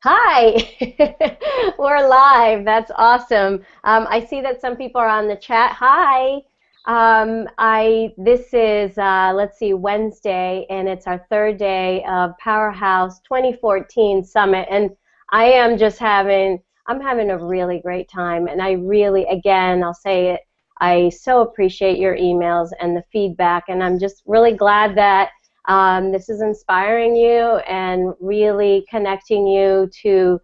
Hi, we're live. That's awesome. I see that some people are on the chat. Hi. This is let's see, Wednesday, and it's our third day of Powerhouse 2014 Summit, and I'm having a really great time, and I really, again, I'll say it, I so appreciate your emails and the feedback, and I'm just really glad that this is inspiring you and really connecting you to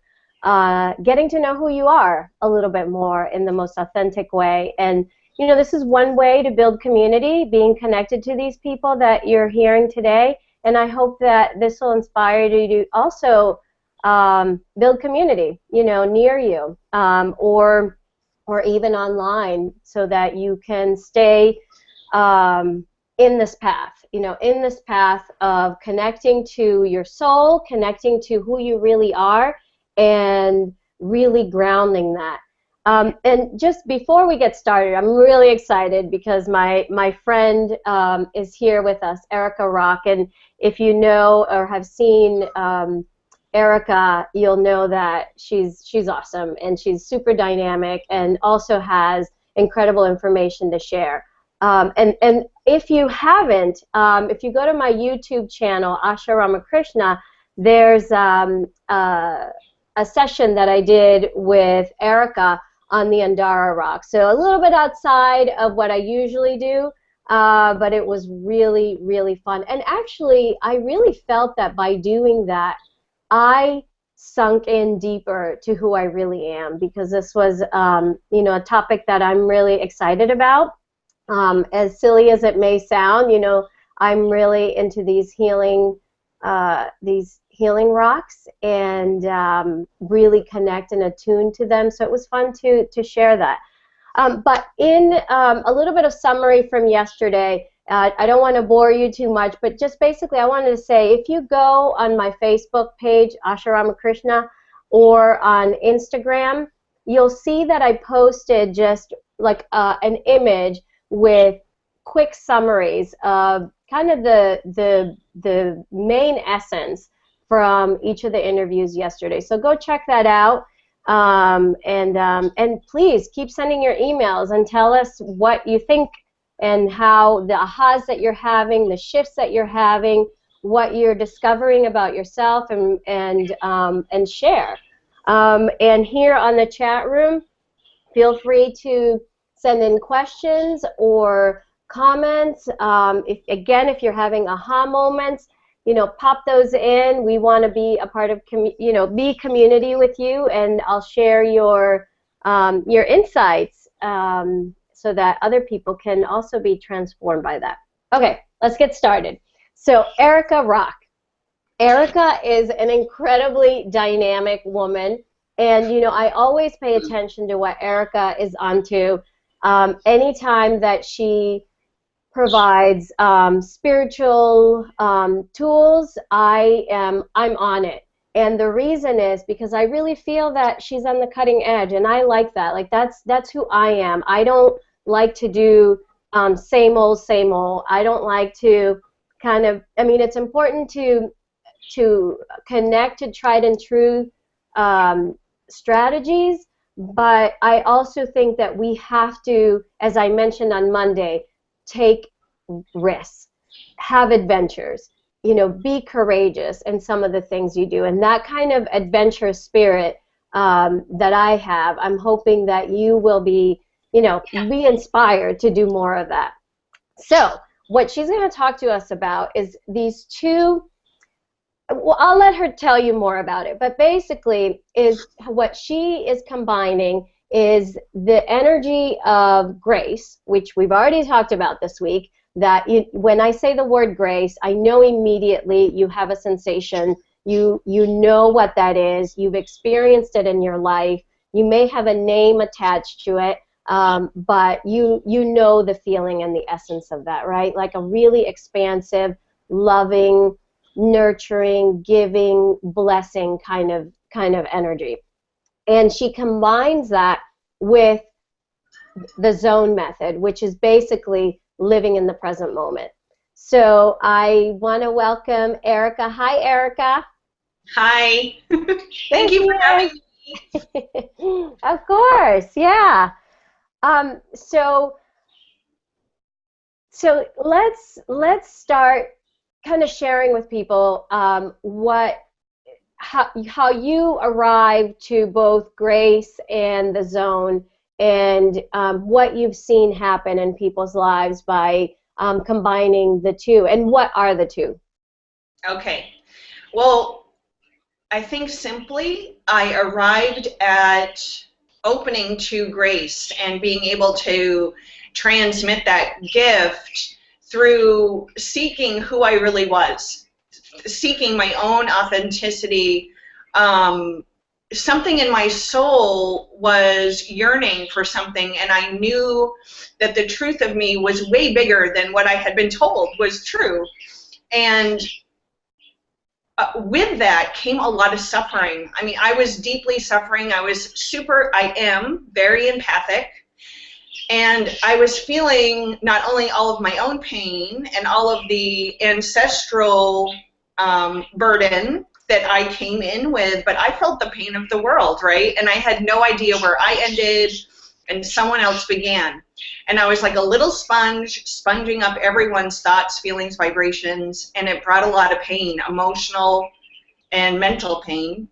getting to know who you are a little bit more in the most authentic way. And you know, this is one way to build community, being connected to these people that you're hearing today. And I hope that this will inspire you to also build community, you know, near you or even online, so that you can stay in this path, you know, in this path of connecting to your soul, connecting to who you really are, and really grounding that. And just before we get started, I'm really excited because my friend is here with us, Erica Rock, and if you know or have seen Erica, you'll know that she's awesome, and she's super dynamic and also has incredible information to share. And if you haven't, if you go to my YouTube channel, Asha Ramakrishna, there's a session that I did with Erica on the Andara Rock. So a little bit outside of what I usually do, but it was really, really fun. And actually, I really felt that by doing that, I sunk in deeper to who I really am, because this was, you know, a topic that I'm really excited about. As silly as it may sound, you know, I'm really into these healing rocks, and really connect and attune to them. So it was fun to share that. But in a little bit of summary from yesterday, I don't want to bore you too much, but just basically I wanted to say, if you go on my Facebook page, Asha Ramakrishna, or on Instagram, you'll see that I posted just like an image with quick summaries of kind of the main essence from each of the interviews yesterday. So go check that out, and please keep sending your emails and tell us what you think and how the ahas that you're having, the shifts that you're having, what you're discovering about yourself, and share. And here on the chat room, feel free to send in questions or comments. If you're having aha moments, you know, pop those in. We want to be a part of, be community with you, and I'll share your insights so that other people can also be transformed by that. Okay, let's get started. So Erica Rock. Erica is an incredibly dynamic woman, and you know, I always pay attention to what Erica is onto. Anytime that she provides spiritual tools, I'm on it. And the reason is because I really feel that she's on the cutting edge, and I like that. Like that's who I am. I don't like to do same old, same old. I don't like to kind of, I mean, it's important to connect to tried and true strategies, but I also think that we have to, as I mentioned on Monday, take risks, have adventures, you know, be courageous in some of the things you do. And that kind of adventure spirit that I have, I'm hoping that you will be, you know, be inspired to do more of that. So what she's going to talk to us about is these two. Well, I'll let her tell you more about it, but basically is what she is combining is the energy of grace, which we've already talked about this week, that when I say the word grace, I know immediately you have a sensation, you know what that is, you've experienced it in your life, you may have a name attached to it, but you know the feeling and the essence of that, right? Like a really expansive, loving, nurturing, giving, blessing kind of energy. And she combines that with the zone method, which is basically living in the present moment. So I want to welcome Erica. Hi, Erica. Hi. Thank Thank you for having you. me. Of course, yeah. Um, so so let's start kind of sharing with people what how you arrived to both Grace and the Zone, and what you've seen happen in people's lives by combining the two, and what are the two? Okay. Well, I think simply I arrived at opening to grace and being able to transmit that gift through seeking who I really was, seeking my own authenticity. Um, Something in my soul was yearning for something, and I knew that the truth of me was way bigger than what I had been told was true. And with that came a lot of suffering. I mean, I was deeply suffering. I am very empathic. And I was feeling not only all of my own pain and all of the ancestral burden that I came in with, but I felt the pain of the world, right? And I had no idea where I ended and someone else began. And I was like a little sponge, sponging up everyone's thoughts, feelings, vibrations, and it brought a lot of pain, emotional and mental pain.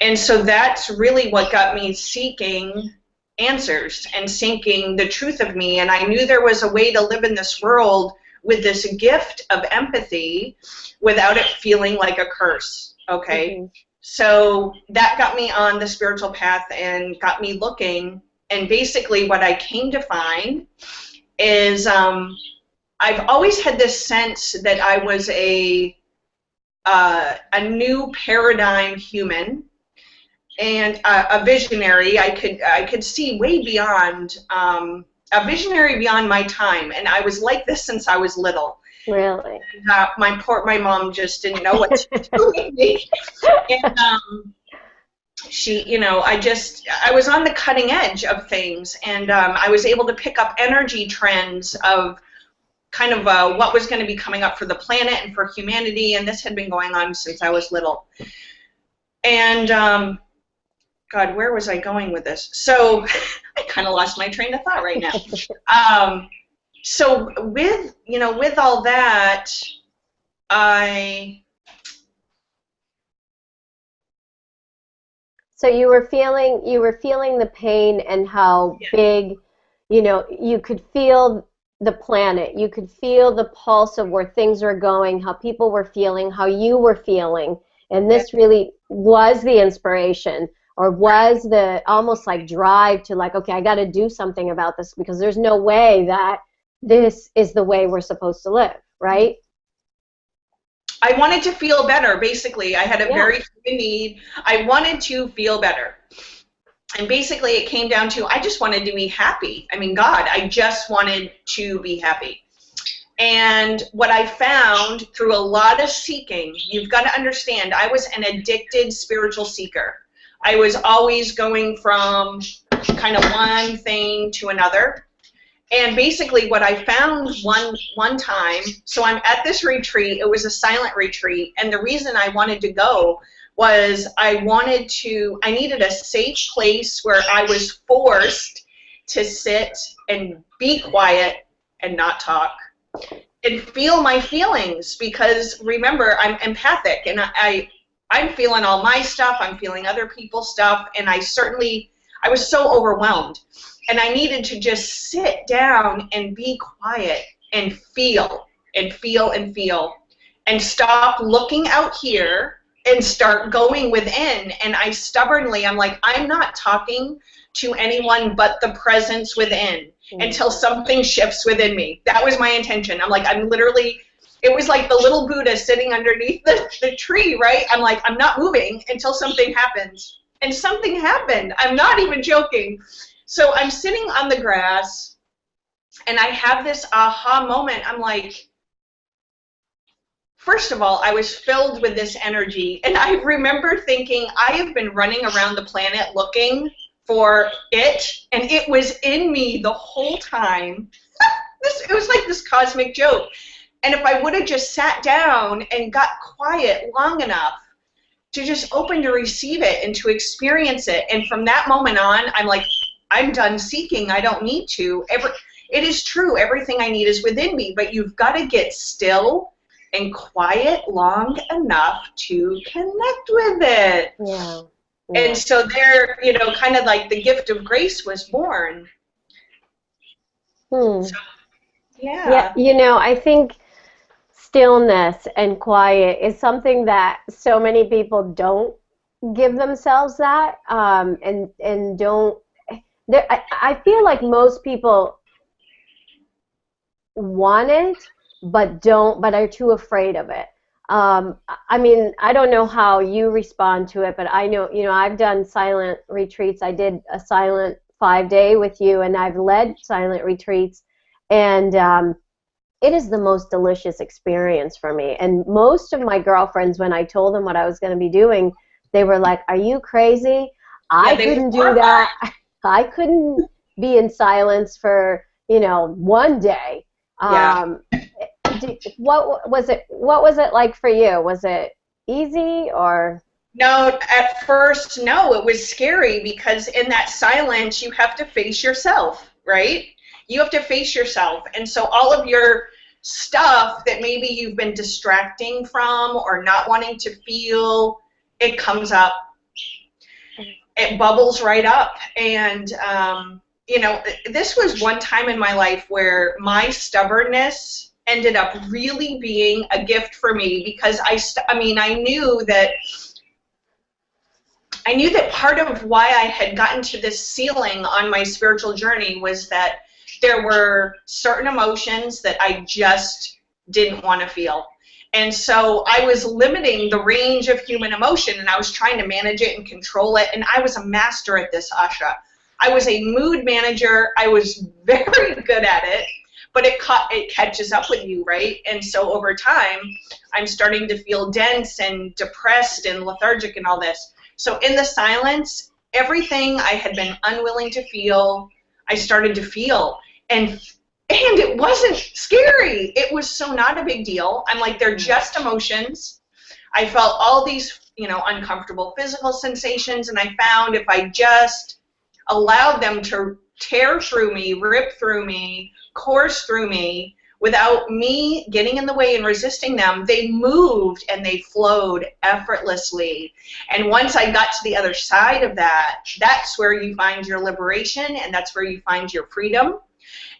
And so that's really what got me seeking answers and seeking the truth of me. And I knew there was a way to live in this world with this gift of empathy without it feeling like a curse. Okay. Mm-hmm. So that got me on the spiritual path and got me looking. And basically, what I came to find is I've always had this sense that I was a new paradigm human and a visionary. I could see way beyond, a visionary beyond my time, and I was like this since I was little. Really? My mom just didn't know what to do with me, and she, I was on the cutting edge of things, and I was able to pick up energy trends of kind of what was going to be coming up for the planet and for humanity, and this had been going on since I was little. And God, where was I going with this? So I kind of lost my train of thought right now. So with all that, I So you were feeling the pain and how yeah, big, you could feel the planet. You could feel the pulse of where things were going, how people were feeling, how you were feeling. And yeah, this really was the inspiration, or was the almost like drive to like, okay, I got to do something about this because there's no way that this is the way we're supposed to live, right? I wanted to feel better. Basically, I had a Yeah. very human need. I wanted to feel better. And basically it came down to I just wanted to be happy. I mean, God, I just wanted to be happy. And what I found through a lot of seeking, you've got to understand, I was an addicted spiritual seeker. I was always going from kind of one thing to another. And basically what I found one time, so I'm at this retreat, it was a silent retreat, and the reason I wanted to go was I needed a safe place where I was forced to sit and be quiet and not talk and feel my feelings, because remember, I'm empathic, and I'm feeling all my stuff, I'm feeling other people's stuff, and I was so overwhelmed. And I needed to just sit down and be quiet and feel and feel and feel and stop looking out here and start going within. And I'm like, I'm not talking to anyone but the presence within until something shifts within me. That was my intention. I'm like, it was like the little Buddha sitting underneath the tree, right? I'm like, I'm not moving until something happens. And something happened. I'm not even joking. So I'm sitting on the grass, and I have this aha moment. I'm like, first of all, I was filled with this energy, and I remember thinking, I have been running around the planet looking for it, and it was in me the whole time. It was like this cosmic joke. And if I would have just sat down and got quiet long enough to just open to receive it and to experience it, and from that moment on, I'm like, I'm done seeking. I don't need to. It is true. Everything I need is within me, but you've got to get still and quiet long enough to connect with it. Yeah. And so there, you know, kind of like the gift of grace was born. So, Yeah, you know, I think stillness and quiet is something that so many people don't give themselves that, and don't. I feel like most people want it, but are too afraid of it. I mean, I don't know how you respond to it, but I know, you know, I've done silent retreats. I did a silent 5-day with you, and I've led silent retreats, and it is the most delicious experience for me. And most of my girlfriends, when I told them what I was going to be doing, they were like, "Are you crazy? I couldn't do that. I couldn't be in silence for, you know, 1 day." What was it like for you? Was it easy or? No, at first, no, it was scary because in that silence, you have to face yourself, right? You have to face yourself. And so all of your stuff that maybe you've been distracting from or not wanting to feel, it comes up. It bubbles right up. And, you know, this was one time in my life where my stubbornness ended up really being a gift for me, because I knew that part of why I had gotten to this ceiling on my spiritual journey was that there were certain emotions that I just didn't want to feel. And so I was limiting the range of human emotion, and I was trying to manage it and control it, and I was a master at this, Asha. I was a mood manager. I was very good at it. But it catches up with you, right? And so over time, I'm starting to feel dense and depressed and lethargic and all this. So in the silence, everything I had been unwilling to feel, I started to feel. And it wasn't scary. It was so not a big deal. I'm like, they're just emotions. I felt all these, you know, uncomfortable physical sensations, and I found if I just allowed them to tear through me, rip through me, course through me, without me getting in the way and resisting them, they moved and they flowed effortlessly. And once I got to the other side of that, that's where you find your liberation, and that's where you find your freedom.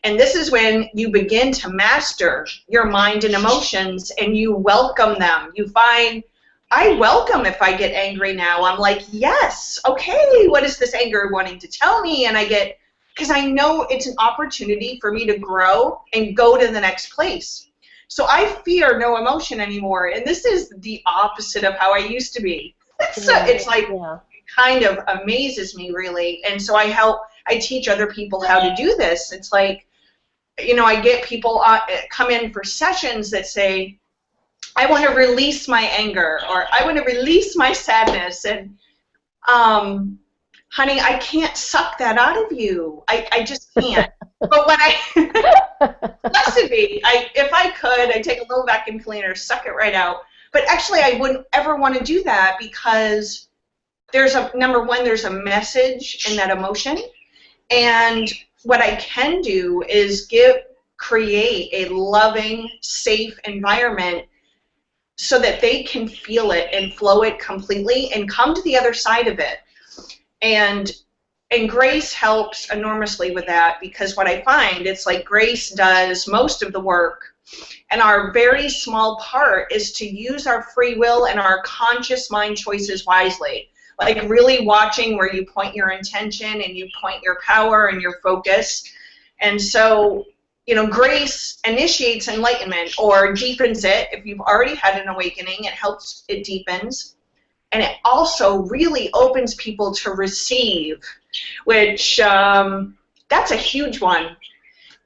And this is when you begin to master your mind and emotions, and you welcome them. You find, I welcome if I get angry now. I'm like, yes, okay, what is this anger wanting to tell me? And I get, because I know it's an opportunity for me to grow and go to the next place. So I fear no emotion anymore, and this is the opposite of how I used to be. So it's like, it kind of amazes me, really. And so I teach other people how to do this. It's like, you know, I get people come in for sessions that say, I want to release my anger, or I want to release my sadness, and honey, I can't suck that out of you. I just can't. But when listen to me, if I could, I'd take a little vacuum cleaner, suck it right out. But actually, I wouldn't ever want to do that, because number one, there's a message in that emotion. And what I can do is create a loving, safe environment so that they can feel it and flow it completely and come to the other side of it. And grace helps enormously with that, because what I find, it's like grace does most of the work, and our very small part is to use our free will and our conscious mind choices wisely. Like really watching where you point your intention and you point your power and your focus. And so, you know, grace initiates enlightenment or deepens it. If you've already had an awakening, it deepens. And it also really opens people to receive, which that's a huge one.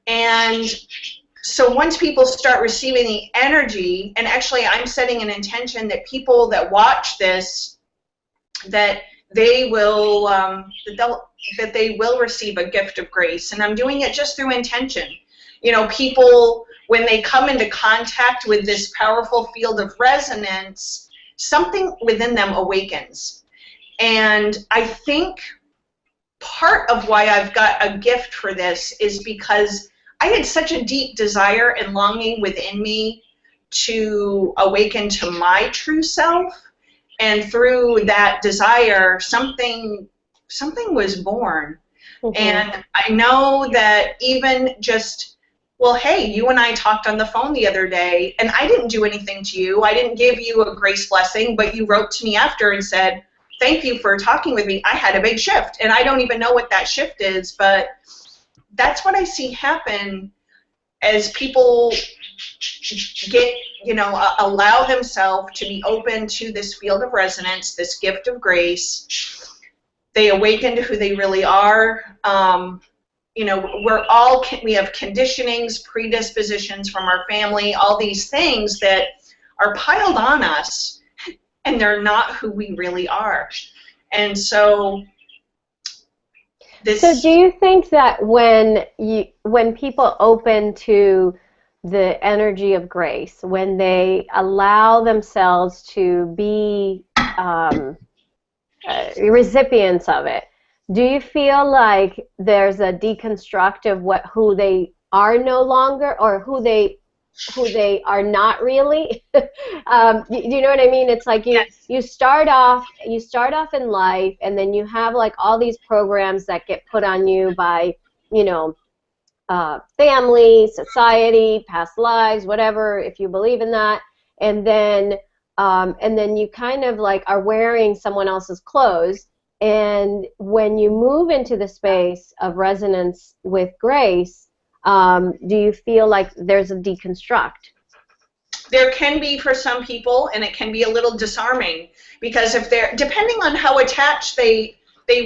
And so once people start receiving the energy, and actually I'm setting an intention that people that watch this, that they will receive a gift of grace. And I'm doing it just through intention. You know, people when they come into contact with this powerful field of resonance, something within them awakens. And I think part of why I've got a gift for this is because I had such a deep desire and longing within me to awaken to my true self, and through that desire, something was born. Mm-hmm. And I know that even just, well, hey, you and I talked on the phone the other day, and I didn't do anything to you. I didn't give you a grace blessing, but you wrote to me after and said, thank you for talking with me. I had a big shift, and I don't even know what that shift is, but that's what I see happen as people get, allow themselves to be open to this field of resonance, this gift of grace. They awaken to who they really are. We have conditionings, predispositions from our family, all these things that are piled on us, and they're not who we really are. And so So do you think that when people open to the energy of grace, when they allow themselves to be recipients of it, do you feel like there's a deconstruct of who they are no longer, or who they are not really? Do you know what I mean? It's like you start off in life, and then you have like all these programs that get put on you by family, society, past lives, whatever, if you believe in that, and then you kind of like are wearing someone else's clothes. And when you move into the space of resonance with grace, do you feel like there's a deconstruct? There can be for some people, and it can be a little disarming, because if they're, depending on how attached they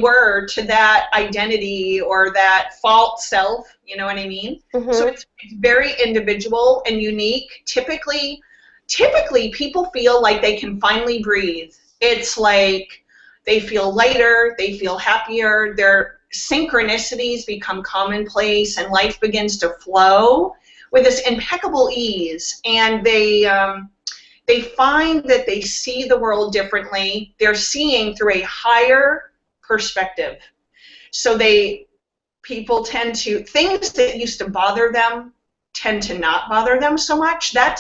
were to that identity or that false self, you know what I mean? Mm-hmm. So it's very individual and unique. Typically people feel like they can finally breathe. It's like they feel lighter, they feel happier, their synchronicities become commonplace, and life begins to flow with this impeccable ease. And they find that they see the world differently. They're seeing through a higher perspective. So people tend to, things that used to bother them tend to not bother them so much. That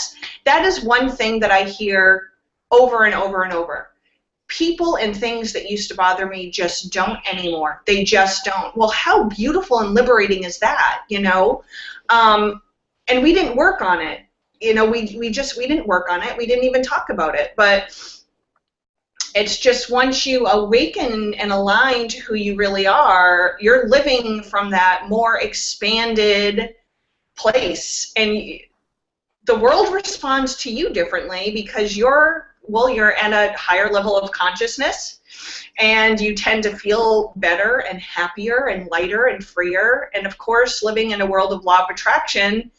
is one thing that I hear over and over and over. People and things that used to bother me just don't anymore. They just don't. Well, how beautiful and liberating is that, and we didn't work on it. We didn't work on it. We didn't even talk about it. But it's just once you awaken and align to who you really are, you're living from that more expanded place, and the world responds to you differently because you're at a higher level of consciousness, and you tend to feel better and happier and lighter and freer. And of course, living in a world of law of attraction,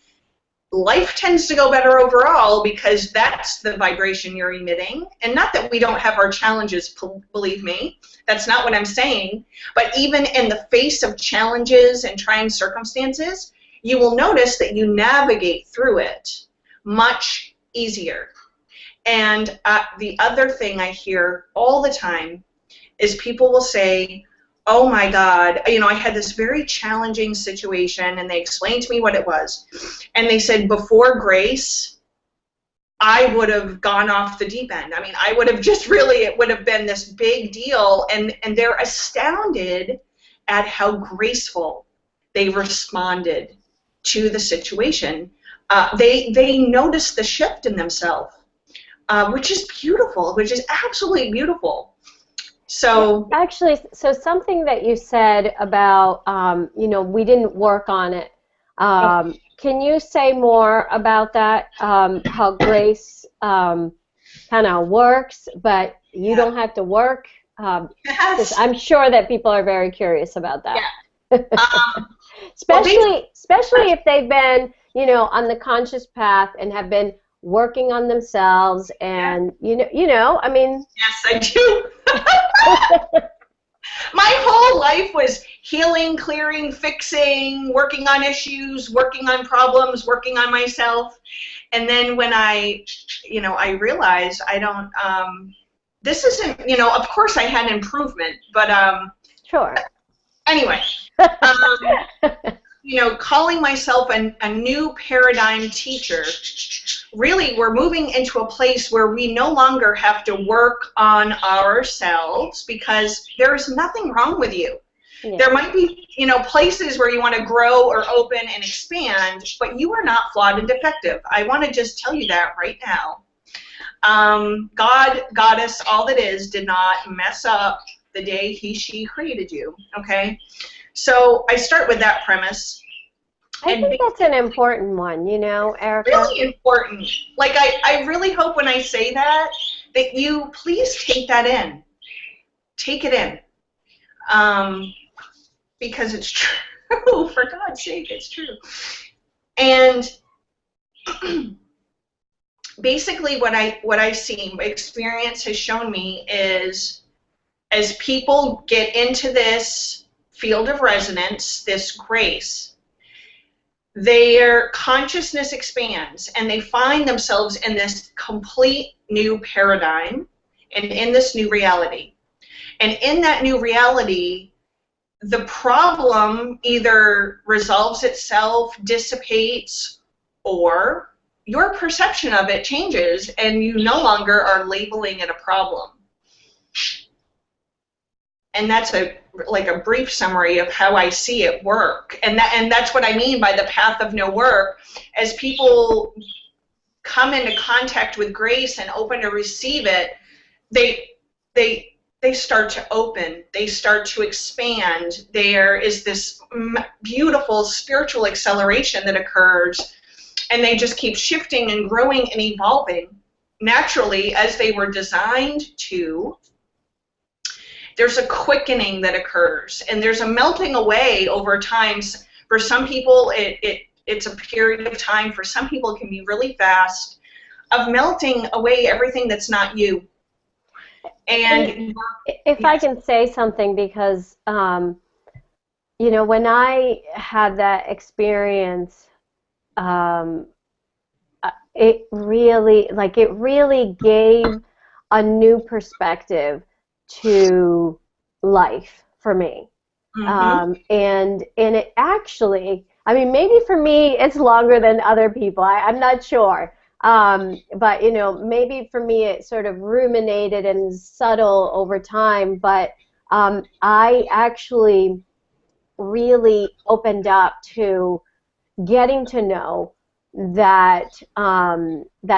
life tends to go better overall because that's the vibration you're emitting. And not that we don't have our challenges, believe me, that's not what I'm saying. But even in the face of challenges and trying circumstances, you will notice that you navigate through it much easier. And the other thing I hear all the time is people will say, oh my God, I had this very challenging situation, and they explained to me what it was. And they said, before grace, I would have gone off the deep end. I would have it would have been this big deal. And they're astounded at how graceful they responded to the situation. They noticed the shift in themselves, which is beautiful, which is absolutely beautiful. So actually, something that you said about, we didn't work on it. Can you say more about that? How grace kind of works, but you don't have to work. Yes. I'm sure that people are very curious about that. Yeah. Especially if they've been, on the conscious path and have been working on themselves, and Yes, I do. My whole life was healing, clearing, fixing, working on issues, working on problems, working on myself. And then when I realized I don't, this isn't, of course I had improvement, but Sure. anyway, calling myself a new paradigm teacher, really we're moving into a place where we no longer have to work on ourselves because there's nothing wrong with you. Yeah. There might be, places where you want to grow or open and expand, but you are not flawed and defective. I want to just tell you that right now. God, Goddess, all that is, did not mess up the day she created you, okay? So I start with that premise. I think that's an important one, Erica. Really important. Like, I really hope when I say that you please take that in. Take it in. Because it's true. For God's sake, it's true. And basically what I see, my experience has shown me is as people get into this field of resonance, this grace, their consciousness expands and they find themselves in this complete new paradigm and in this new reality. And in that new reality, the problem either resolves itself, dissipates, or your perception of it changes and you no longer are labeling it a problem. And that's like a brief summary of how I see it work. And that's what I mean by the path of no work. As people come into contact with grace and open to receive it, they start to open. They start to expand. There is this beautiful spiritual acceleration that occurs, and they just keep shifting and growing and evolving naturally as they were designed to. There's a quickening that occurs, and there's a melting away over time. For some people, it's a period of time. For some people, it can be really fast, of melting away everything that's not you. And if I can say something, because when I had that experience, it really gave a new perspective to life for me. Mm-hmm. And it actually, maybe for me it's longer than other people. I'm not sure. But maybe for me it sort of ruminated and subtle over time, but I actually really opened up to getting to know that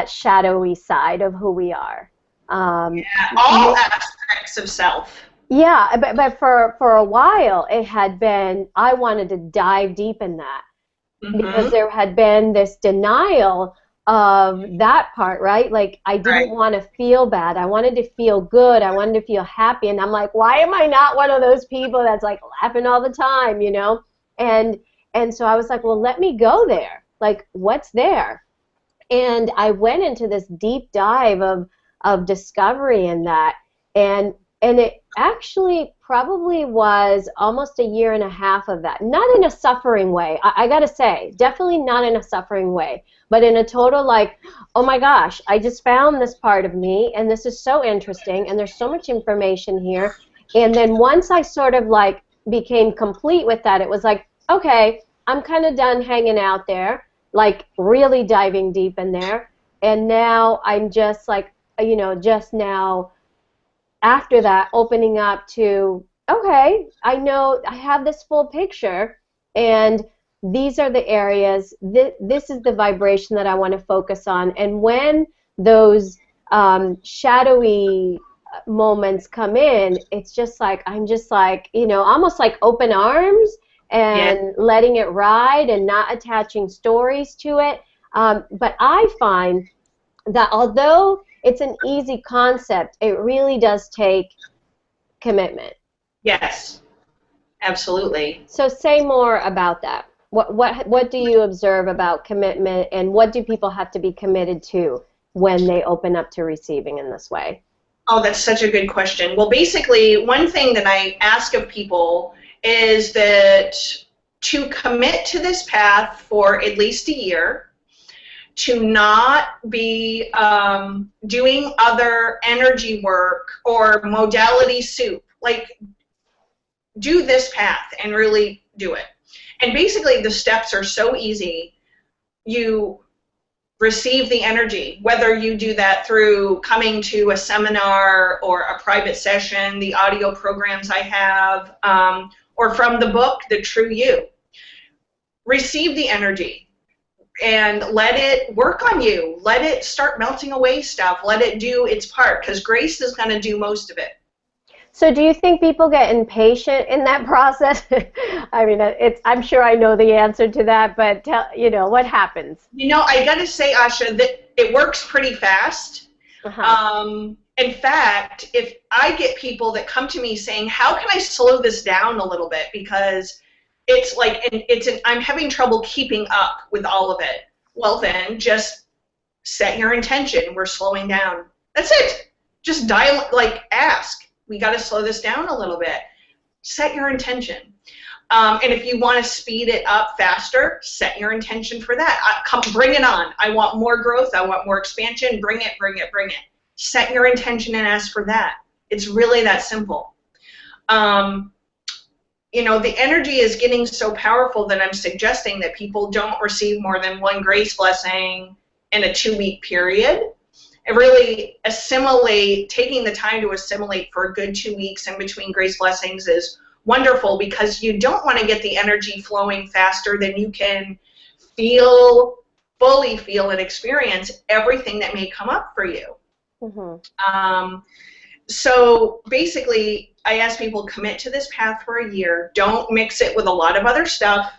shadowy side of who we are. All aspects of self. Yeah, but for a while it had been, I wanted to dive deep in that. Mm-hmm. Because there had been this denial of that part, right? Like, I didn't want to feel bad. I wanted to feel good. I wanted to feel happy. And I'm like, why am I not one of those people that's like laughing all the time, And so I was like, well, let me go there. Like, what's there? And I went into this deep dive of discovery in that. And it actually probably was almost a year and a half of that. Not in a suffering way, I gotta say. Definitely not in a suffering way. But in a total like, oh my gosh, I just found this part of me, and this is so interesting, and there's so much information here. And then once I sort of like became complete with that, it was like, okay, I'm kind of done hanging out there, like really diving deep in there. And now I'm just like, just now, after that, opening up to, okay, I know I have this full picture, and these are the areas, this is the vibration that I want to focus on. And when those shadowy moments come in, it's just like, I'm just like, almost like open arms and letting it ride and not attaching stories to it. But I find that although it's an easy concept, it really does take commitment. Yes, absolutely. So say more about that. What do you observe about commitment, and what do people have to be committed to when they open up to receiving in this way? Oh, that's such a good question. Well, basically, one thing that I ask of people is that to commit to this path for at least a year, to not be doing other energy work or modality soup. Like, do this path and really do it. And basically, the steps are so easy. You receive the energy, whether you do that through coming to a seminar or a private session, the audio programs I have, or from the book, The True You. Receive the energy and let it work on you. Let it start melting away stuff. Let it do its part, because grace is going to do most of it. So do you think people get impatient in that process? I mean, I'm sure I know the answer to that, but what happens? I got to say, Asha, that it works pretty fast. In fact, if I get people that come to me saying, how can I slow this down a little bit, because it's like I'm having trouble keeping up with all of it. Well, then just set your intention. We're slowing down. That's it. Just dial, ask. We got to slow this down a little bit. Set your intention. And if you want to speed it up faster, set your intention for that. Bring it on. I want more growth. I want more expansion. Bring it, bring it, bring it. Set your intention and ask for that. It's really that simple. The energy is getting so powerful that I'm suggesting that people don't receive more than one grace blessing in a 2-week period. And really taking the time to assimilate for a good 2 weeks in between grace blessings is wonderful, because you don't want to get the energy flowing faster than you can fully feel and experience everything that may come up for you. So basically, I ask people, commit to this path for a year. Don't mix it with a lot of other stuff.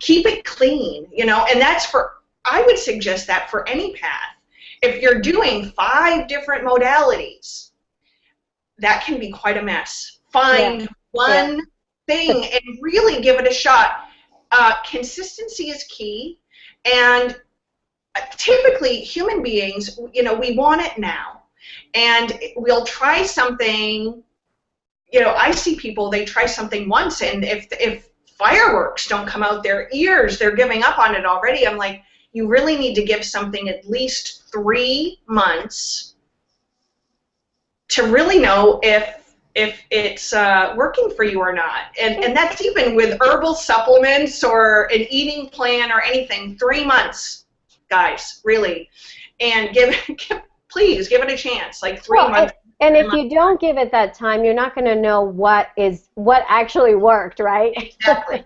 Keep it clean, and I would suggest that for any path. If you're doing 5 different modalities, that can be quite a mess. Find one thing and really give it a shot. Consistency is key, and typically human beings, we want it now. And we'll try something, I see people, they try something once, and if fireworks don't come out their ears, they're giving up on it already. I'm like, you really need to give something at least 3 months to really know if it's working for you or not. And that's even with herbal supplements or an eating plan or anything. 3 months, guys, really. And please give it a chance, 3 months. And if you don't give it that time, you're not going to know what actually worked, right? Exactly.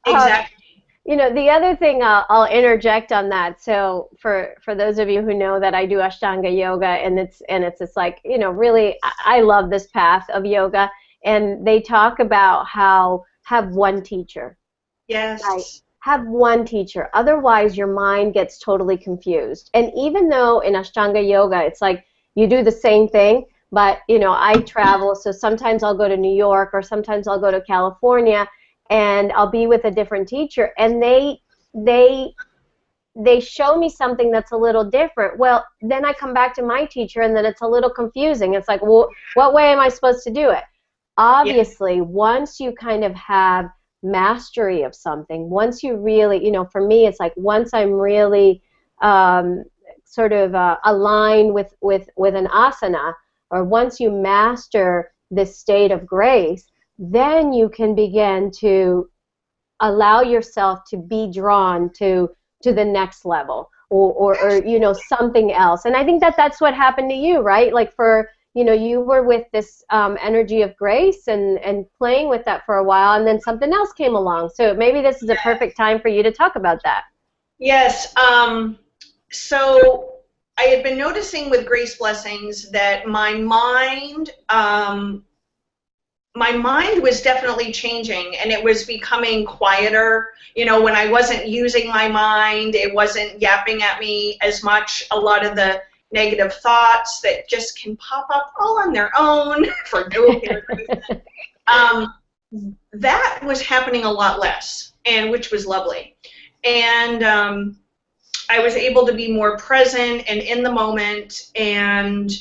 Exactly. The other thing I'll interject on that. So for those of you who know that I do Ashtanga yoga, and it's really, I love this path of yoga, and they talk about how have one teacher. Yes. Right? Have one teacher. Otherwise, your mind gets totally confused. And even though in Ashtanga yoga, it's like you do the same thing, but I travel, so sometimes I'll go to New York or sometimes I'll go to California, and I'll be with a different teacher, and they show me something that's a little different. Well, then I come back to my teacher, and then it's a little confusing. It's like, well, what way am I supposed to do it? Obviously, once you kind of have mastery of something, once you really, for me, it's like once I'm really sort of aligned with an asana, or once you master this state of grace, then you can begin to allow yourself to be drawn to the next level, or something else. And I think that's what happened to you, right? Like you were with this energy of grace and playing with that for a while, and then something else came along. So maybe this is a perfect time for you to talk about that. Yes. So I had been noticing with grace blessings that my mind was definitely changing, and it was becoming quieter. When I wasn't using my mind, it wasn't yapping at me as much. A lot of the negative thoughts that just can pop up all on their own for no apparent reason. That was happening a lot less, and which was lovely. And I was able to be more present and in the moment, and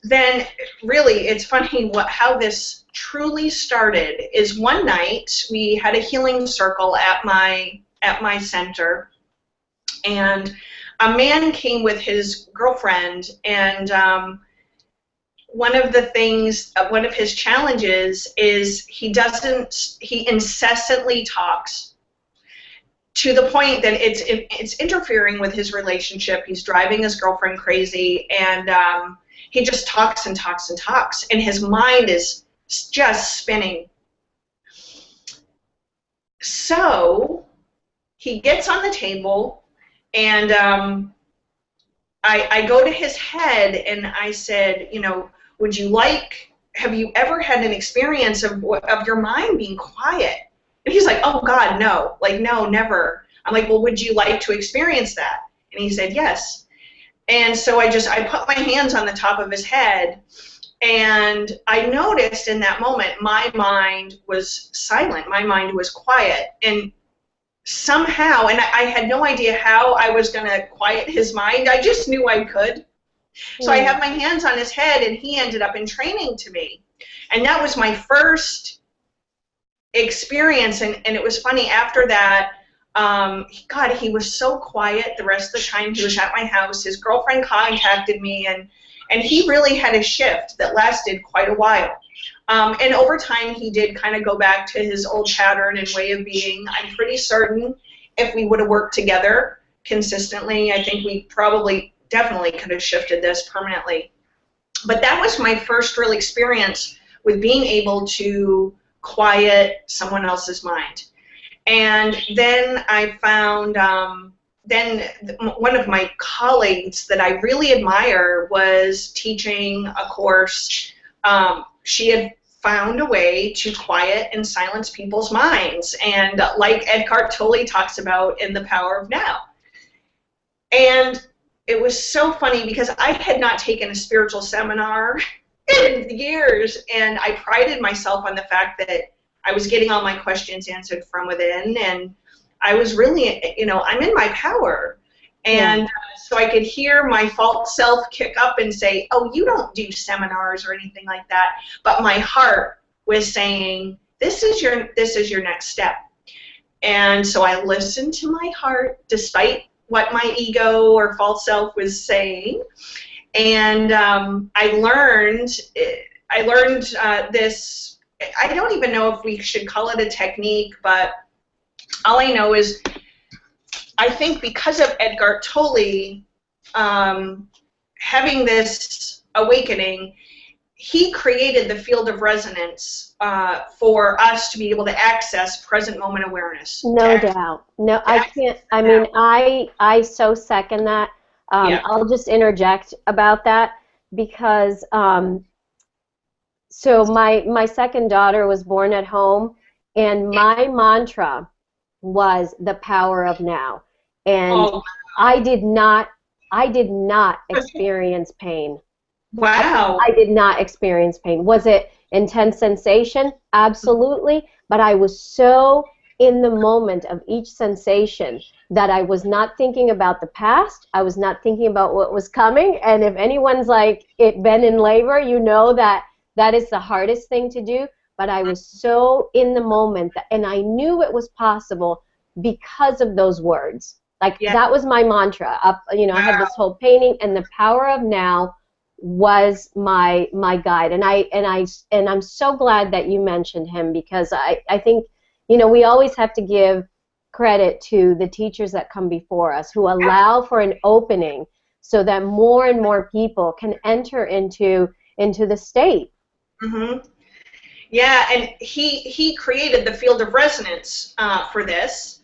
then really it's funny how this truly started is one night we had a healing circle at my center, and a man came with his girlfriend, and one of the things, one of his challenges is he incessantly talks to the point that it's interfering with his relationship. He's driving his girlfriend crazy, and he just talks and talks and talks, and his mind is just spinning. So he gets on the table, and I go to his head, and I said, you know, have you ever had an experience of your mind being quiet? And he's like, oh God, no, like, no, never. I'm like, well, would you like to experience that? And he said, yes. And so I put my hands on the top of his head, and I noticed in that moment my mind was silent, my mind was quiet, and somehow, and I had no idea how I was going to quiet his mind, I just knew I could. So I have my hands on his head, and he ended up in training to me. And that was my first experience, and it was funny after that. God, he was so quiet the rest of the time he was at my house. His girlfriend contacted me, and he really had a shift that lasted quite a while. And over time, he did kind of go back to his old pattern and way of being. I'm pretty certain if we would have worked together consistently, I think we definitely could have shifted this permanently. But that was my first real experience with being able to quiet someone else's mind. And then I found, one of my colleagues that I really admire was teaching a course. She had found a way to quiet and silence people's minds, and like Eckhart Tolle talks about in The Power of Now. And it was so funny because I had not taken a spiritual seminar in years, and I prided myself on the fact that I was getting all my questions answered from within, and I was really, you know, I'm in my power. And so I could hear my false self kick up and say, oh, you don't do seminars or anything like that. But my heart was saying, this is your next step. And so I listened to my heart despite what my ego or false self was saying. And I learned this. I don't even know if we should call it a technique, but all I know is I think because of Eckhart Tolle having this awakening, he created the field of resonance for us to be able to access present moment awareness. No doubt. No, I can't. I mean, I so second that. I'll just interject about that because so my second daughter was born at home, and my mantra was the power of now. And I did not experience pain. Wow. I did not experience pain. Was it intense sensation? Absolutely. But I was so in the moment of each sensation that I was not thinking about the past. I was not thinking about what was coming. And if anyone's like been in labor, you know that is the hardest thing to do. But I was so in the moment, and I knew it was possible because of those words. Like that was my mantra. I had this whole painting, and the power of now was my guide. And I'm so glad that you mentioned him, because I think, we always have to give credit to the teachers that come before us who allow for an opening so that more and more people can enter into the state. Mm-hmm. Yeah, and he created the field of resonance for this.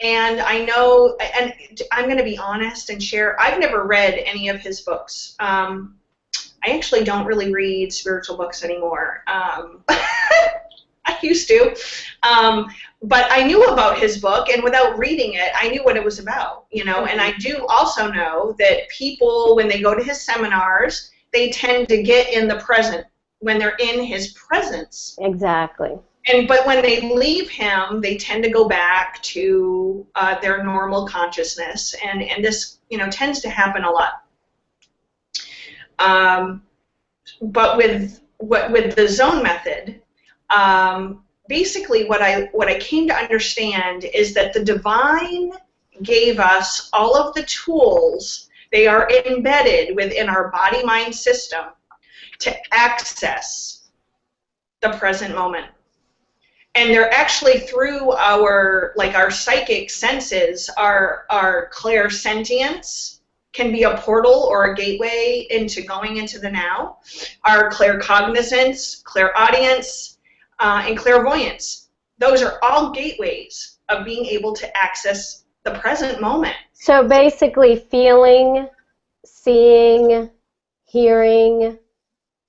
And I know, and I'm going to be honest and share, I've never read any of his books. I actually don't really read spiritual books anymore. I used to. But I knew about his book, and without reading it, I knew what it was about, And I do also know that people, when they go to his seminars, they tend to get in the present when they're in his presence. Exactly. But when they leave him, they tend to go back to their normal consciousness, and this tends to happen a lot. but with the zone method, basically what I came to understand is that the divine gave us all of the tools. They are embedded within our body-mind system to access the present moment. And they're actually through our psychic senses, our clairsentience can be a portal or a gateway into going into the now. Our claircognizance, clairaudience, and clairvoyance. Those are all gateways of being able to access the present moment. So basically feeling, seeing, hearing,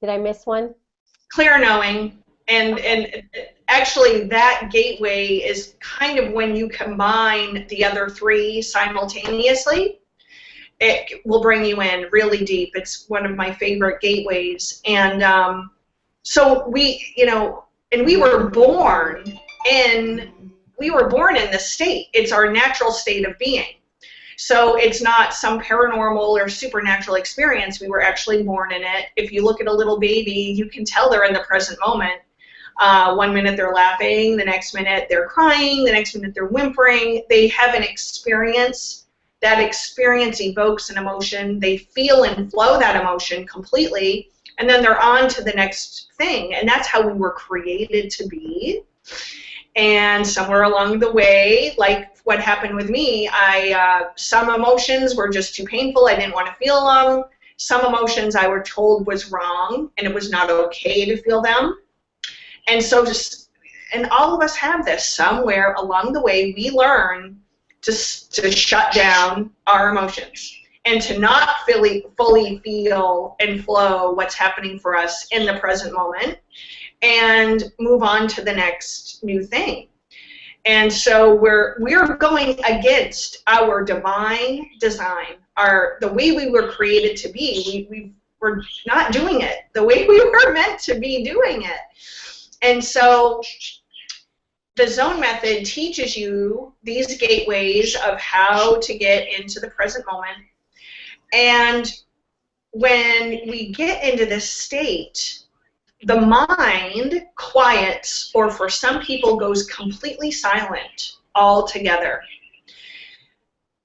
did I miss one? Clear knowing, and actually that gateway is kind of when you combine the other three simultaneously, it will bring you in really deep. It's one of my favorite gateways. And so we were born in this state. It's our natural state of being. So it's not some paranormal or supernatural experience. We were actually born in it. If you look at a little baby, you can tell they're in the present moment. 1 minute they're laughing, the next minute they're crying, the next minute they're whimpering. They have an experience. That experience evokes an emotion. They feel and flow that emotion completely, and then they're on to the next thing. And that's how we were created to be. And somewhere along the way, like what happened with me, some emotions were just too painful. I didn't want to feel them. Some emotions I were told was wrong, and it was not okay to feel them. And so and all of us have this. Somewhere along the way, we learn to shut down our emotions and to not fully feel and flow what's happening for us in the present moment, and move on to the next new thing. And so we're going against our divine design, the way we were created to be. We're not doing it the way we were meant to be doing it. And so the zone method teaches you these gateways of how to get into the present moment. And when we get into this state, the mind quiets, or for some people goes completely silent altogether.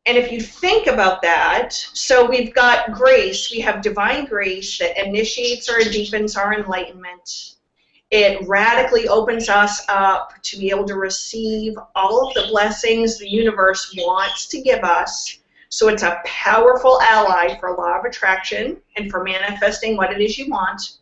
And if you think about that, so we've got grace, we have divine grace that initiates or deepens our enlightenment. It radically opens us up to be able to receive all of the blessings the universe wants to give us. So it's a powerful ally for law of attraction and for manifesting what it is you want.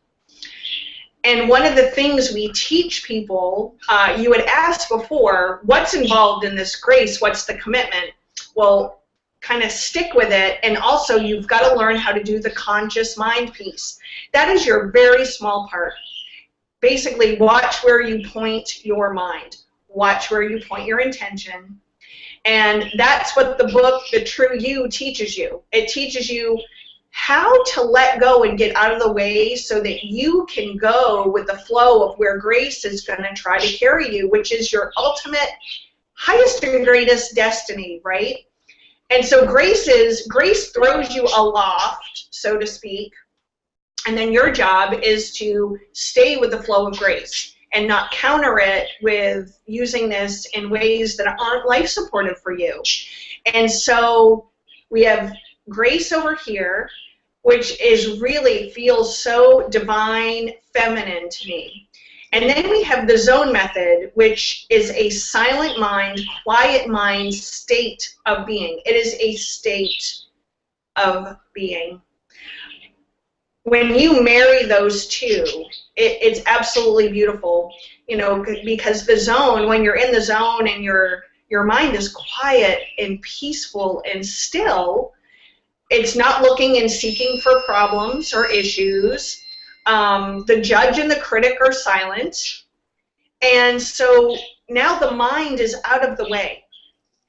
And one of the things we teach people, you had asked before, what's involved in this grace? What's the commitment? Well, kind of stick with it, and also you've got to learn how to do the conscious mind piece. That is your very small part. Basically, watch where you point your mind. Watch where you point your intention. And that's what the book, The True You, teaches you. It teaches you how to let go and get out of the way so that you can go with the flow of where grace is going to try to carry you, which is your ultimate, highest and greatest destiny, right? And so grace throws you aloft, so to speak, and then your job is to stay with the flow of grace and not counter it with using this in ways that aren't life supportive for you. And so we have grace over here, which is really feels so divine, feminine to me. And then we have the zone method, which is a silent mind, quiet mind state of being. It is a state of being. When you marry those two, it's absolutely beautiful, you know, because the zone, when you're in the zone and your mind is quiet and peaceful and still, it's not looking and seeking for problems or issues. The judge and the critic are silent. And so now the mind is out of the way.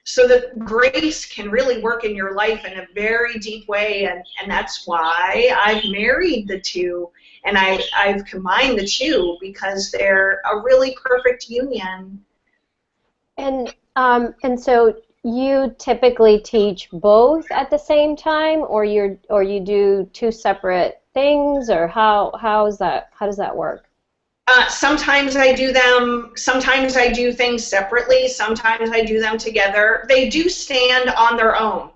So that grace can really work in your life in a very deep way, and that's why I've married the two, and I've combined the two because they're a really perfect union. And so you typically teach both at the same time, or you do two separate things, or how does that work? Sometimes I do them, sometimes I do things separately, sometimes I do them together. They do stand on their own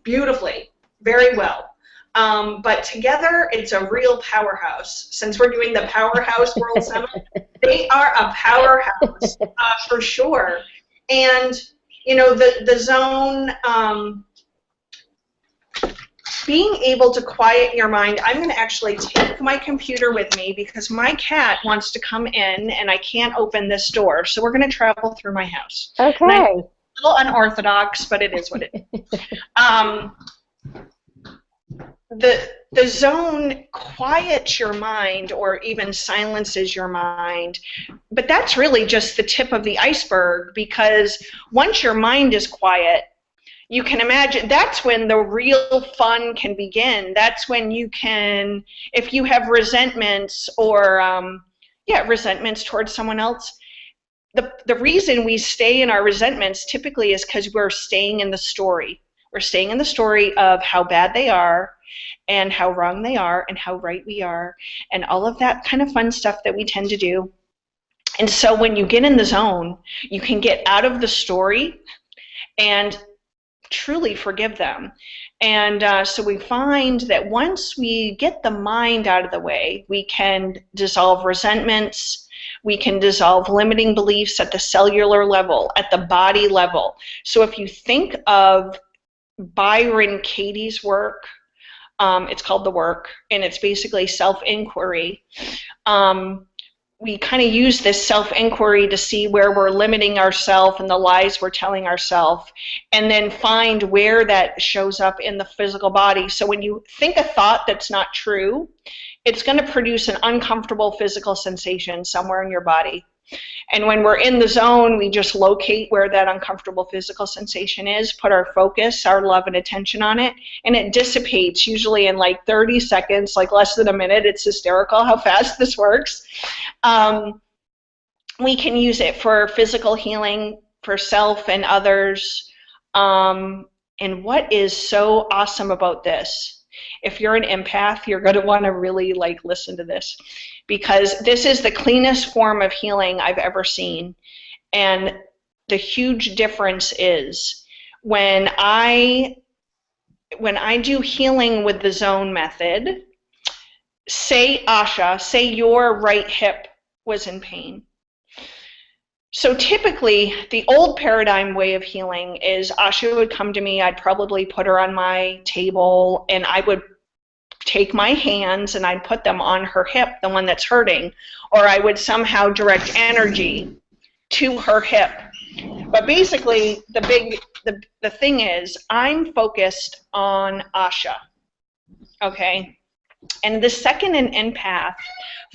beautifully, very well. But together, it's a real powerhouse. Since we're doing the Powerhouse World Summit, they are a powerhouse for sure. And, you know, the zone, being able to quiet your mind. I'm going to actually take my computer with me because my cat wants to come in and I can't open this door. So we're going to travel through my house. Okay. A little unorthodox, but it is what it is. The zone quiets your mind or even silences your mind, but that's really just the tip of the iceberg, because once your mind is quiet, you can imagine that's when the real fun can begin. That's when you can, if you have resentments or, resentments towards someone else, the reason we stay in our resentments typically is because we're staying in the story. We're staying in the story of how bad they are and how wrong they are and how right we are and all of that kind of fun stuff that we tend to do. And so when you get in the zone, you can get out of the story and truly forgive them. And so we find that once we get the mind out of the way, we can dissolve resentments, we can dissolve limiting beliefs at the cellular level, at the body level. So if you think of Byron Katie's work, it's called The Work, and it's basically self-inquiry. We kind of use this self-inquiry to see where we're limiting ourselves and the lies we're telling ourselves, and then find where that shows up in the physical body. So when you think a thought that's not true, it's going to produce an uncomfortable physical sensation somewhere in your body. And when we're in the zone, we just locate where that uncomfortable physical sensation is, put our focus, our love and attention on it, and it dissipates usually in like 30 seconds, like less than a minute. It's hysterical how fast this works. We can use it for physical healing, for self and others. And what is so awesome about this, if you're an empath, you're going to want to really like listen to this, because this is the cleanest form of healing I've ever seen. And the huge difference is when I do healing with the zone method, say Asha, say your right hip was in pain. So typically, the old paradigm way of healing is Asha would come to me, I'd probably put her on my table, and I would take my hands and I'd put them on her hip, the one that's hurting, or I would somehow direct energy to her hip. But basically, the thing is, I'm focused on Asha, okay? And the second an empath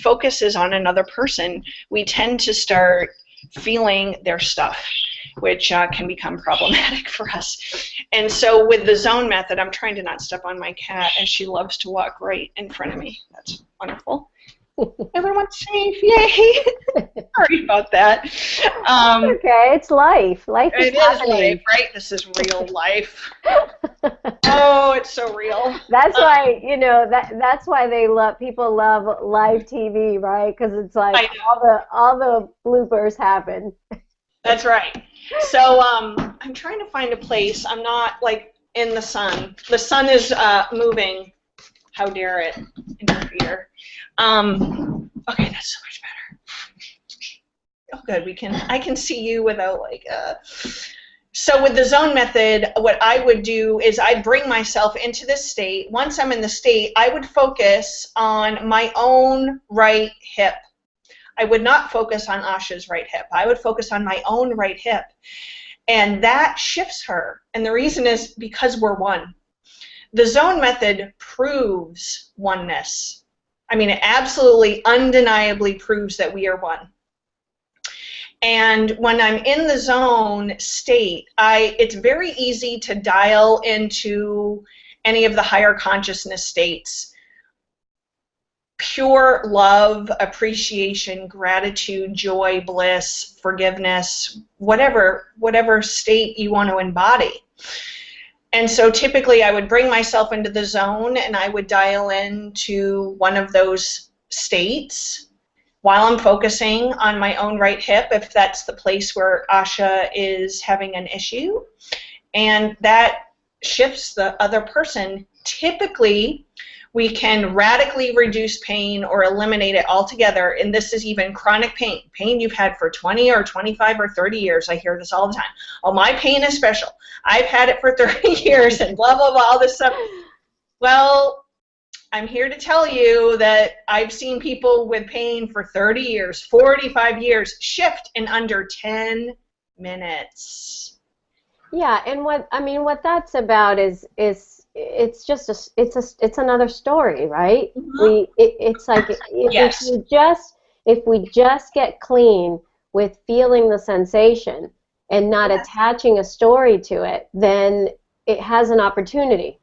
focuses on another person, we tend to start feeling their stuff, which can become problematic for us. And so with the zone method, I'm trying to not step on my cat, and she loves to walk right in front of me. That's wonderful. Everyone's safe, yay! Sorry about that. Okay, it's life. Life is happening. Life, right? This is real life. Oh, it's so real. That's why, you know, that's why people love live TV, right? Because it's like all the bloopers happen. That's right. So I'm trying to find a place. I'm not like in the sun. The sun is moving. How dare it interfere? Okay, that's so much better. Oh, good. I can see you without like. So with the zone method, what I would do is I'd bring myself into this state. Once I'm in the state, I would focus on my own right hip. I would not focus on Asha's right hip. I would focus on my own right hip. And that shifts her. And the reason is because we're one. The zone method proves oneness. I mean, it absolutely, undeniably proves that we are one. And when I'm in the zone state, it's very easy to dial into any of the higher consciousness states. Pure love, appreciation, gratitude, joy, bliss, forgiveness, whatever state you want to embody. And so typically I would bring myself into the zone and I would dial into one of those states while I'm focusing on my own right hip, if that's the place where Asha is having an issue. And that shifts the other person. Typically, we can radically reduce pain or eliminate it altogether, and this is even chronic pain you've had for 20 or 25 or 30 years. I hear this all the time. Oh, my pain is special. I've had it for 30 years and blah, blah, blah, all this stuff. Well, I'm here to tell you that I've seen people with pain for 30 years, 45 years, shift in under 10 minutes. Yeah, and what that's about is it's just it's another story, right? Mm-hmm. It's like Yes. if we just get clean with feeling the sensation and not Yes. attaching a story to it, then it has an opportunity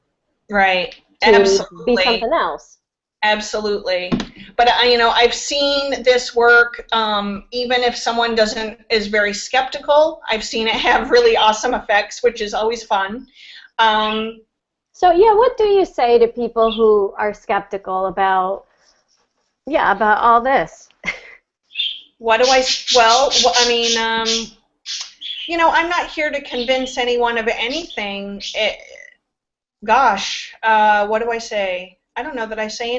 Right. to Absolutely. be something else. Absolutely. But I've seen this work, even if someone is very skeptical, I've seen it have really awesome effects, which is always fun. So yeah, what do you say to people who are skeptical about all this? What do I, well, I mean, I'm not here to convince anyone of anything. Gosh, what do I say? I don't know that I say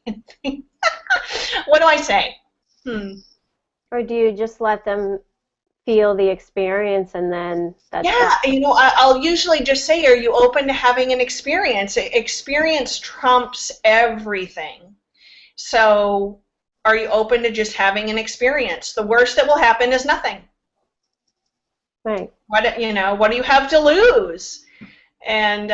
anything. What do I say? Or do you just let them feel the experience and then that's Yeah, I'll usually just say, are you open to having an experience? Experience trumps everything. So are you open to just having an experience? The worst that will happen is nothing. right. What do you have to lose? And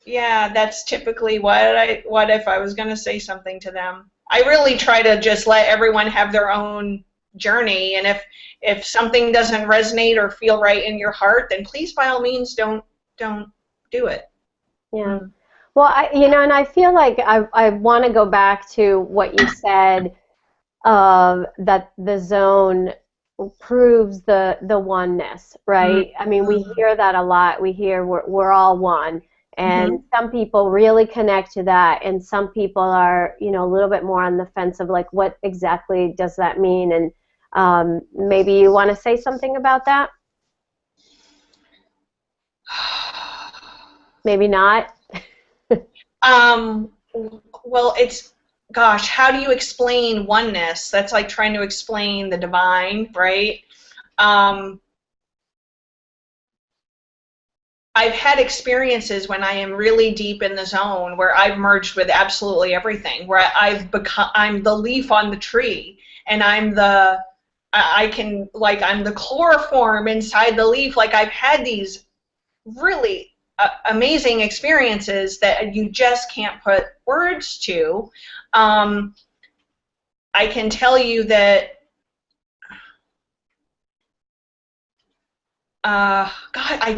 yeah, that's typically what if I was going to say something to them. I really try to just let everyone have their own journey, and if something doesn't resonate or feel right in your heart, then please by all means don't do it. Yeah. Well, and I feel like I want to go back to what you said, that the zone proves the oneness, right? I mean, we hear that a lot. We hear we're all one, and some people really connect to that, and some people are, a little bit more on the fence of like, what exactly does that mean? And maybe you want to say something about that? Maybe not. Well, gosh, how do you explain oneness? That's like trying to explain the divine, right? I've had experiences when I am really deep in the zone where I've merged with absolutely everything, where I'm the leaf on the tree, and I'm the chloroform inside the leaf. Like, I've had these really amazing experiences that you just can't put words to. I can tell you that God, I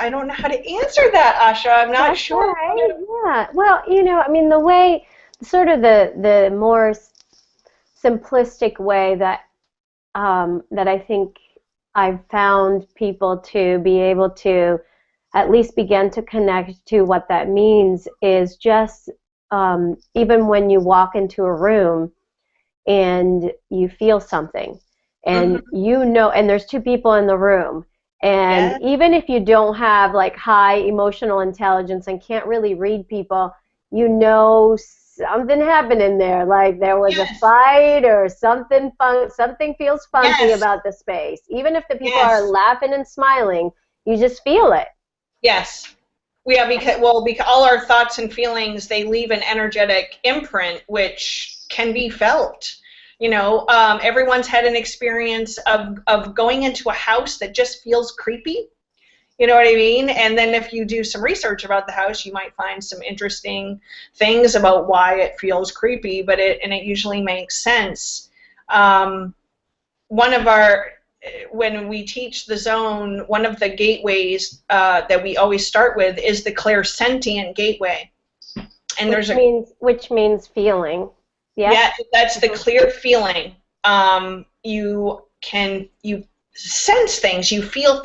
don't know how to answer that, Asha. I'm not That's sure. Right. Yeah. Well, I mean, the way, sort of the more simplistic way that that I think I've found people to be able to at least begin to connect to what that means is just even when you walk into a room and you feel something, and and there's two people in the room, and even if you don't have like high emotional intelligence and can't really read people, something happened in there, like there was a fight or something something feels funky about the space. Even if the people are laughing and smiling, you just feel it. Yes. Because all our thoughts and feelings, they leave an energetic imprint which can be felt. Everyone's had an experience of going into a house that just feels creepy. You know what I mean? And then if you do some research about the house, you might find some interesting things about why it feels creepy, and it usually makes sense. When we teach the zone, one of the gateways that we always start with is the clairsentient gateway. And which means feeling. Yeah, that's the clear feeling. You sense things, you feel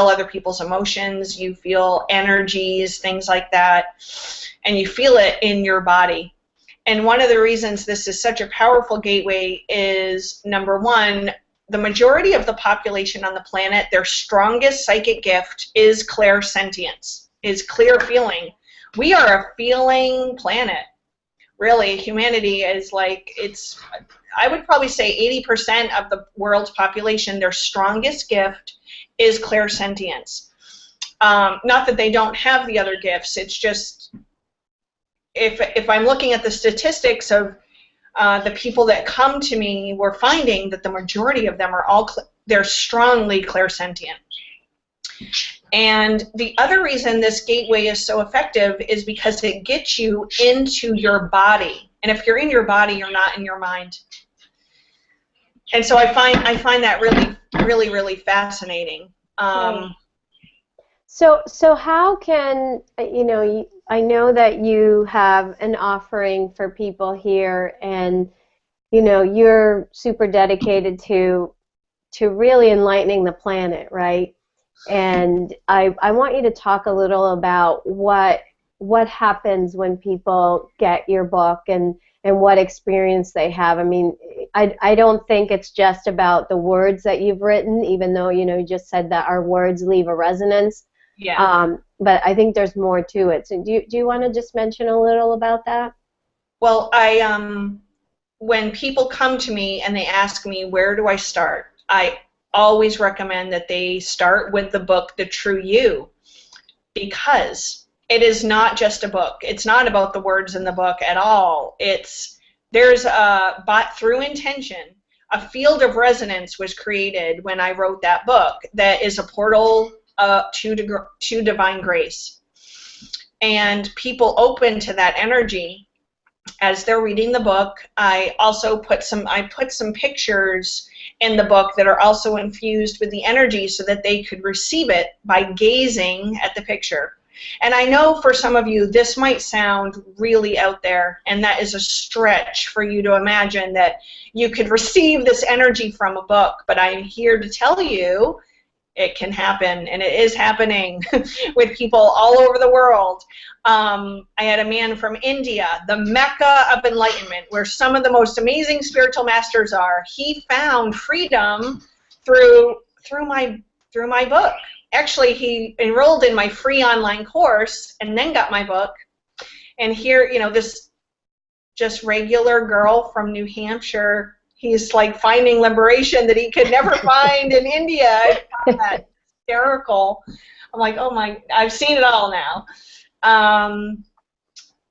other people's emotions, you feel energies, things like that, and you feel it in your body. And one of the reasons this is such a powerful gateway is, number one, the majority of the population on the planet, their strongest psychic gift is clairsentience, is clear feeling. We are a feeling planet. Really, humanity is like, I would probably say 80% of the world's population, their strongest gift is clairsentience. Not that they don't have the other gifts, it's just, if I'm looking at the statistics of the people that come to me, we're finding that the majority of them are they're strongly clairsentient. And the other reason this gateway is so effective is because it gets you into your body. And if you're in your body, you're not in your mind. And so I find that really, really, really fascinating. So how can, I know that you have an offering for people here, and you're super dedicated to really enlightening the planet, right? And I want you to talk a little about what happens when people get your book and what experience they have. I mean, I don't think it's just about the words that you've written, even though you just said that our words leave a resonance. Yeah. But I think there's more to it. So do you want to just mention a little about that? Well, when people come to me and they ask me, where do I start? I always recommend that they start with the book, The True You, because it is not just a book. It's not about the words in the book at all. There's through intention, a field of resonance was created when I wrote that book that is a portal to divine grace. And people open to that energy as they're reading the book. I also put some pictures in the book that are also infused with the energy so that they could receive it by gazing at the picture. And I know for some of you this might sound really out there, and that is a stretch for you to imagine that you could receive this energy from a book, but I'm here to tell you it can happen, and it is happening with people all over the world. I had a man from India, the Mecca of enlightenment, where some of the most amazing spiritual masters are. He found freedom through my book. Actually, he enrolled in my free online course and then got my book. And here, this just regular girl from New Hampshire, he's like finding liberation that he could never find in India. I found that hysterical. I'm like, oh my, I've seen it all now.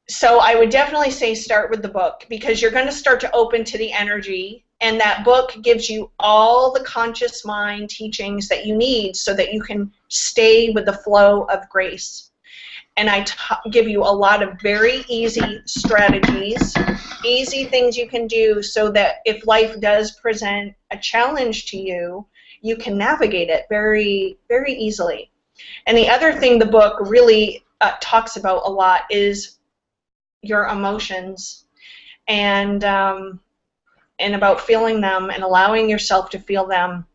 So I would definitely say start with the book, because you're going to start to open to the energy, and that book gives you all the conscious mind teachings that you need so that you can stay with the flow of grace. And I give you a lot of very easy strategies, easy things you can do so that if life does present a challenge to you, you can navigate it very, very easily. And the other thing the book really talks about a lot is your emotions, and about feeling them and allowing yourself to feel them.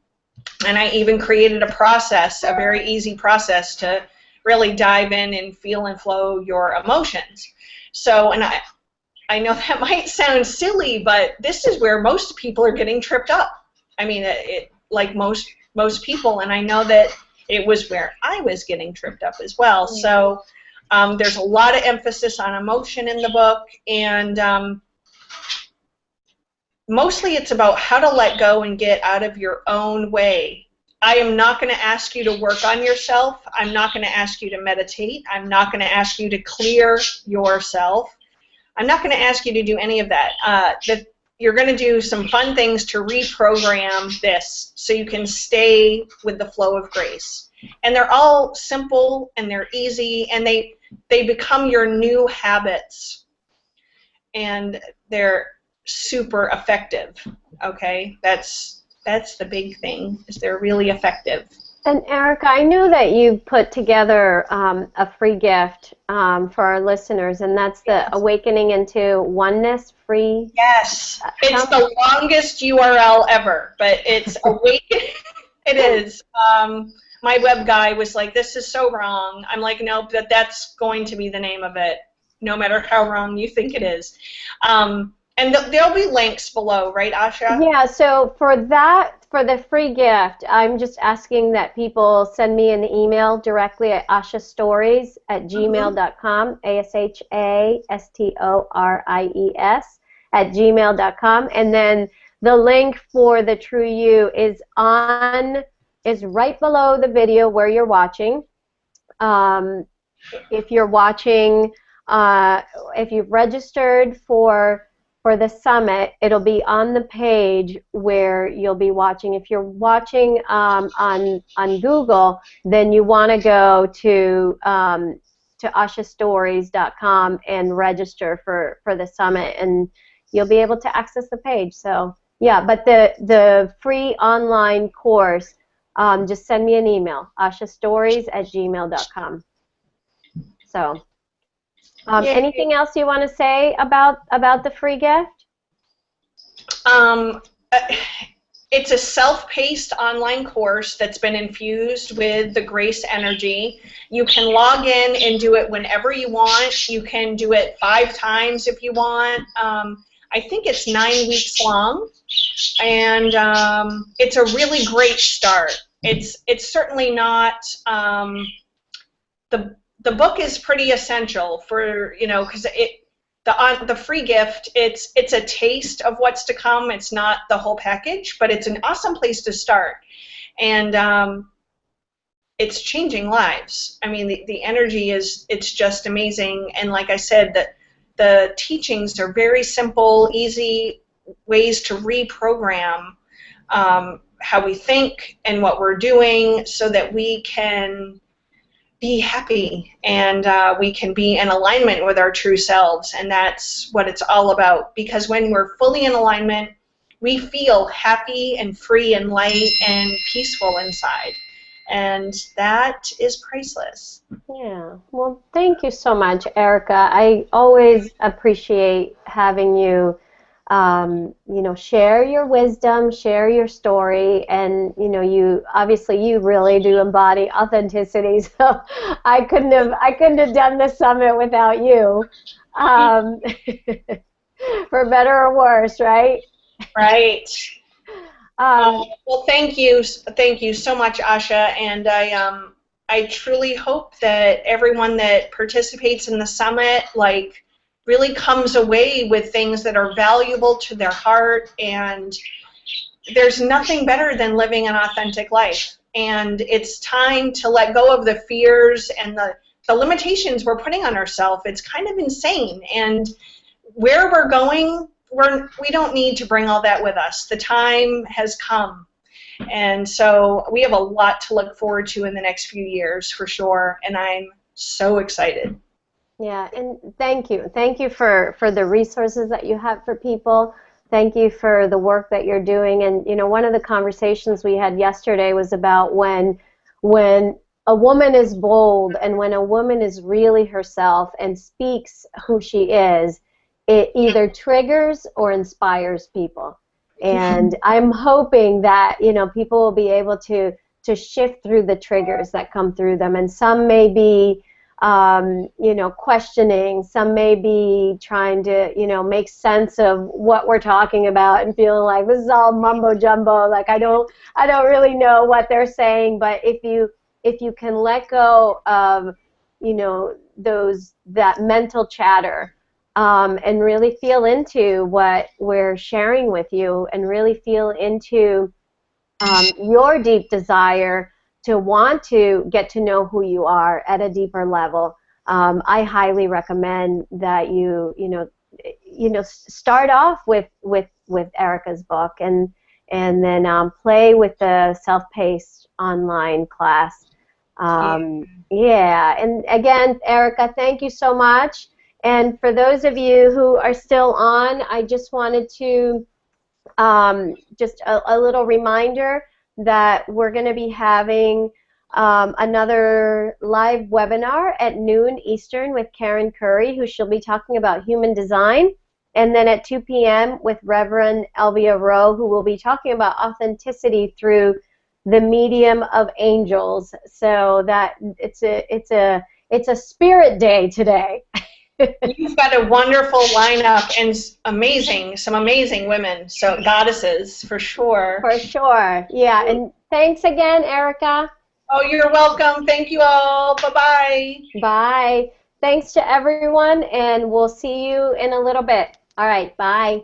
And I even created a process, a very easy process to really dive in and feel and flow your emotions. So, and I know that might sound silly, but this is where most people are getting tripped up. I mean, like most people, and I know that it was where I was getting tripped up as well. So there's a lot of emphasis on emotion in the book, and mostly it's about how to let go and get out of your own way. I am not going to ask you to work on yourself. I'm not going to ask you to meditate. I'm not going to ask you to clear yourself. I'm not going to ask you to do any of that. You're going to do some fun things to reprogram this so you can stay with the flow of grace. And they're all simple, and they're easy, and they become your new habits. And they're super effective. Okay? That's the big thing, is they're really effective. And Erica, I know that you put together a free gift for our listeners, and that's the Awakening into Oneness free. Yes, it's the longest URL ever, but it's It is. My web guy was like, "This is so wrong." I'm like, "Nope, that's going to be the name of it, no matter how wrong you think it is." And there'll be links below, right, Asha? Yeah, so for the free gift, I'm just asking that people send me an email directly at ashastories@gmail.com, ASHASTORIES @gmail.com, and then the link for the True You is right below the video where you're watching. If you're watching, if you've registered for the summit, it'll be on the page where you'll be watching. If you're watching on Google, then you want to go to ashastories.com and register for the summit, and you'll be able to access the page. So yeah, but the free online course, just send me an email, ashastories@gmail.com. So. Anything else you want to say about the free gift? It's a self-paced online course that's been infused with the Grace energy. You can log in and do it whenever you want. You can do it 5 times if you want. I think it's 9 weeks long, and it's a really great start. It's certainly not the book is pretty essential for, because the free gift, it's a taste of what's to come. It's not the whole package, but it's an awesome place to start, and it's changing lives. I mean, the energy it's just amazing, and like I said, the teachings are very simple, easy ways to reprogram how we think and what we're doing, so that we can be happy and we can be in alignment with our true selves. And that's what it's all about, because when we're fully in alignment, we feel happy and free and light and peaceful inside, and that is priceless. Yeah, well, thank you so much, Erica. I always appreciate having you share your wisdom, share your story, and you really do embody authenticity. So I couldn't have done this summit without you, for better or worse, right? Right. Well, thank you so much, Asha, and I truly hope that everyone that participates in the summit really comes away with things that are valuable to their heart. And there's nothing better than living an authentic life. And it's time to let go of the fears and the limitations we're putting on ourselves. It's kind of insane. And where we're going, we don't need to bring all that with us. The time has come. And so we have a lot to look forward to in the next few years, for sure. And I'm so excited. Yeah, and thank you. Thank you for the resources that you have for people. Thank you for the work that you're doing. And one of the conversations we had yesterday was about when a woman is bold and when a woman is really herself and speaks who she is, it either triggers or inspires people. And I'm hoping that people will be able to shift through the triggers that come through them. And some may be questioning, some may be trying to, make sense of what we're talking about and feeling like this is all mumbo jumbo, like I don't really know what they're saying. But if you can let go of, that mental chatter, and really feel into what we're sharing with you, and really feel into your deep desire to want to get to know who you are at a deeper level, I highly recommend that you start off with Erica's book, and then play with the self-paced online class. Yeah, and again, Erica, thank you so much. And for those of you who are still on, I just wanted to just a little reminder that we're going to be having another live webinar at noon Eastern with Karen Curry, who she'll be talking about human design, and then at 2 p.m. with Reverend Elvia Rowe, who will be talking about authenticity through the medium of angels. So that it's a spirit day today. You've got a wonderful lineup and some amazing women, so goddesses for sure. For sure, yeah. And thanks again, Erica. Oh, you're welcome. Thank you all. Bye-bye. Bye. Thanks to everyone, and we'll see you in a little bit. All right, bye.